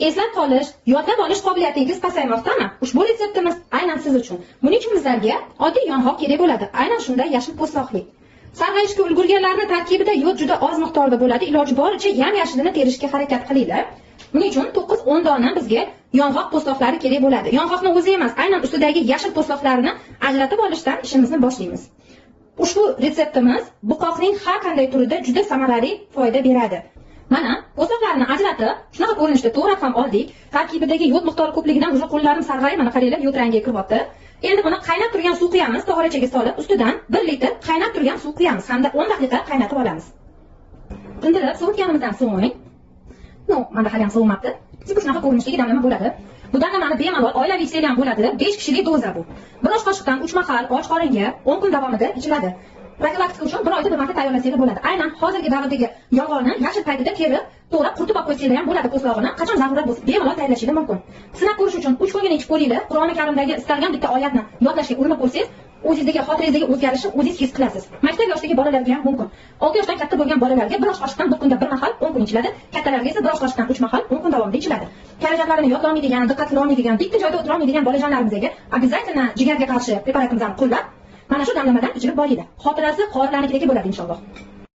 eslab qolish, yodlab olish qobiliyatingiz pasaymoqdami? Ushbu retseptimiz aynan siz uchun. Buning uchun bizlarga oddiy yong'oq kerak bo'ladi. Aynan shunday yashil po'stloqli. Sarg'ayishga ulgurganlarning tarkibida yod juda oz miqdorda bo'ladi. Iloji boricha yam-yashilini terishga harakat qilinglar. Buning uchun 9-10 dona bizga yong'oq po'stloqlari kerak bo'ladi. Yong'oqni o'zi emas, aynan ustidagi yashil po'stloqlarini ajratib olishdan ishimizni boshlaymiz. Ushbu retseptimiz buqoqning har qanday turida juda samarali foyda beradi. Mana po'stloqlarni ajratib, shunaqa ko'rinishda to'g'rab ham oldik. Tarkibidagi yod miqdori ko'pligidan o'zi qo'llarim sarg'ayib, mana qaranglar, yod rangiga kiryapti. Endi buni qaynab turgan suv quyamiz, tog'orachaga solib, ustidan 1 litr qaynab turgan suv quyamiz hamda 10 daqiqa qaynatib olamiz. Tindirib, sovutganimizdan so'ng, mana hali ham sovimabdi. Siz shunaqa ko'rinishdagi damlama bo'ladi. Bu damlamani bemalol oilaviy ichsanglar ham bo'ladi. 5 kishilik doza bu. Bir osh qoshiqdan 3 mahal och qoringa 10 kun davomida ichiladi. Profilaktika uchun bir oyda bir marta tayyorlasanglar bo'ladi. Aynan hozirgi davrdagi yong'oqni yashil paytida terib, to'g'ri quritib olib qo'ysanglar ham bo'ladi po'stlog'ini. Qachon zarurat bo'lsa, bemalol tayyorlashingiz mumkin. Sinab ko'rish uchun 3 kunga ichib ko'ringlar. Qur'oni Karimdagi istalgan bitta oyatni yodlashga urinib ko'rsangiz, o'zingizdagi xotirangizdagi o'zgarishni o'zingiz his qilasiz. Maktab yoshidagi bolalarga ham mumkin. 6 yoshdan katta bo'lgan bolalarga bir osh qoshiqdan bir kunda bir mahal 10 kun ichiladi. Kattalarga esa bir osh qoshiqdan 3 mahal 10 kun davomida ichiladi. Karajatlarini yodlolmaydigan, diqqat qilolmaydigan, bitta joyda o'tirolmaydigan bolajonlarimizga обязательно jigarga qarshi preparatimizni qo'llab, mana shu damlamadan ichirib boringlar. Xotirasi qorilarnikidagi bo'ladi inshaalloh.